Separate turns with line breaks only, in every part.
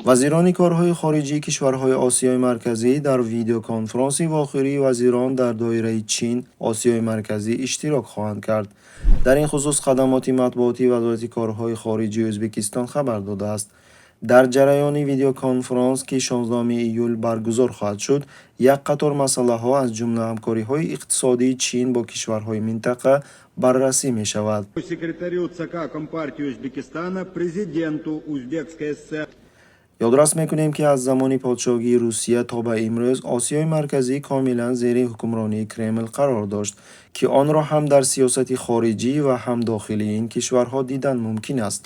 وزیران کارهای خارجی کشورهای آسیای مرکزی در ویدیوکنفرانسی واخری وزیران در دایره چین، آسیای مرکزی اشتراک خواهند کرد. در این خصوص خدمات مطبوعاتی وزارت کارهای خارجی ازبکستان خبر داده است. در جریان ویدیوکنفرانس که 16 ایول برگزار خواهد شد، یک قطار مسئله‌ها از جمله همکاری‌های اقتصادی چین با کشورهای منطقه بررسی می‌شود.
Секретарю ЦК Компартии Узбекистана, президенту Узбекской ССР.
یادداشت می‌کنیم که از زمان پادشاهی روسیه تا به امروز آسیای مرکزی کاملا زیر حکمرانی کرمل قرار داشت که آن را هم در سیاست خارجی و هم داخلی این کشورها دیدن ممکن است.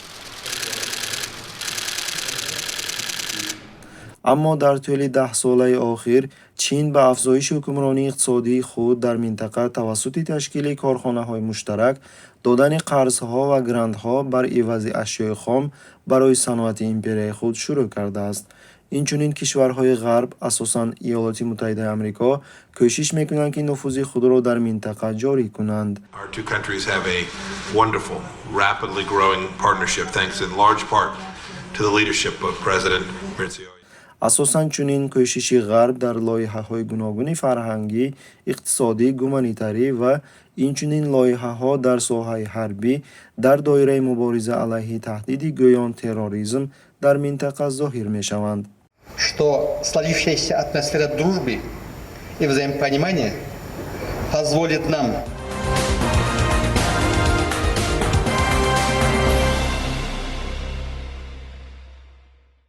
اما در طول 10 ساله اخیر چین به افزایش حکمرانی اقتصادی خود در منطقه توسط تشکیل کارخانه‌های مشترک، دادن قرض‌ها و گرانت‌ها بر عوض اشیاء خام برای صنعت امپریای خود شروع کرده است. اینچنین کشورهای غرب، اساساً ایالات متحده آمریکا، کوشش می‌کنند که نفوذ خود را در منطقه جاری کنند.
Our two countries have a wonderful, rapidly growing partnership thanks in large part to the leadership of President Mirziyoyev.
اساساً چنین کوشش غرب در لایحه‌های گوناگون فرهنگی، اقتصادی، گومانیتاری و اینچنین لایحه‌ها در ساحه حربی در دایره مبارزه علیه تهدید گویان تروریسم در منطقه ظاهر می‌شوند.
Что сложившаяся атмосфера дружбы и взаимопонимания позволит нам